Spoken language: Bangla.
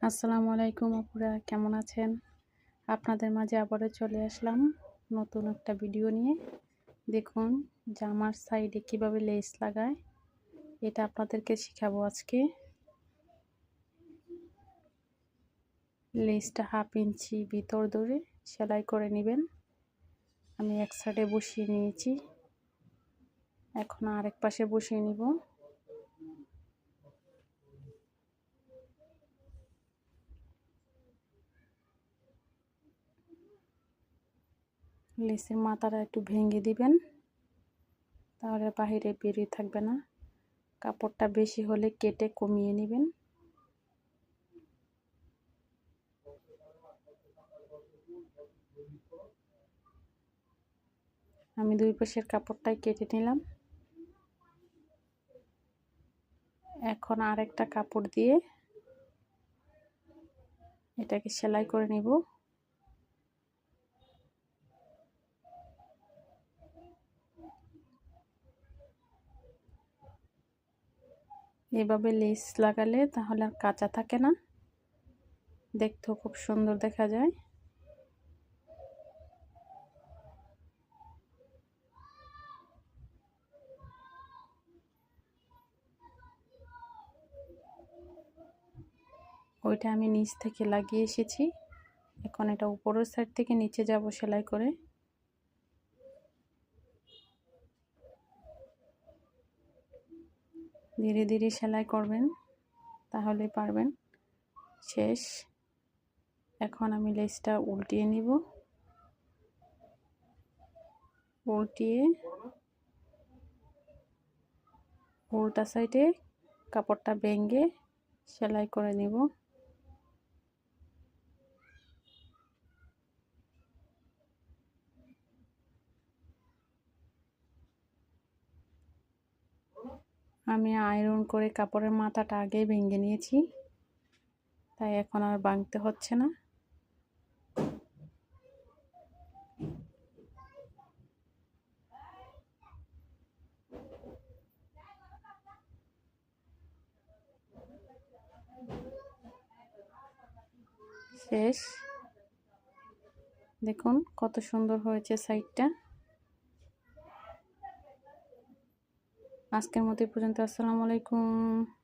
আসসালামু আলাইকুম আপুরা, কেমন আছেন? আপনাদের মাঝে আবারও চলে আসলাম নতুন একটা ভিডিও নিয়ে। দেখুন জামার সাইডে কিভাবে লেস লাগায়, এটা আপনাদেরকে শেখাবো আজকে। লেসটা 1/2 ইঞ্চি ভিতর ধরে সেলাই করে নেবেন। আমি এক সাইডে বসিয়ে নিয়েছি, এখন আরেক পাশে বসিয়ে নিব। লেসের মাথাটা একটু ভেঙে দিবেন, তাহলে বাহিরে বেরিয়ে থাকবে না। কাপড়টা বেশি হলে কেটে কমিয়ে নেবেন। আমি দুই পাশের কাপড়টাই কেটে নিলাম। এখন আরেকটা কাপড় দিয়ে এটাকে সেলাই করে নিব। এভাবে লেস লাগালে তাহলে আর কাঁচা থাকে না, দেখতেও খুব সুন্দর দেখা যায়। ওইটা আমি নিচ থেকে লাগিয়ে এসেছি, এখন এটা উপরের সাইড থেকে নিচে যাব সেলাই করে। ধীরে ধীরে সেলাই করবেন, তাহলে পারবেন। শেষ। এখন আমি লেসটা উল্টিয়ে নিব। উল্টিয়ে উল্টা সাইডে কাপড়টা ভেঙে সেলাই করে নিব। আমি আয়রন করে কাপড়ের মাথাটা আগেই ভেঙে নিয়েছি, তাই এখন আর ভাঙতে হচ্ছে না। শেষ। দেখুন কত সুন্দর হয়েছে সাইডটা। আজকের মতো এই পর্যন্ত। আসসালামু আলাইকুম।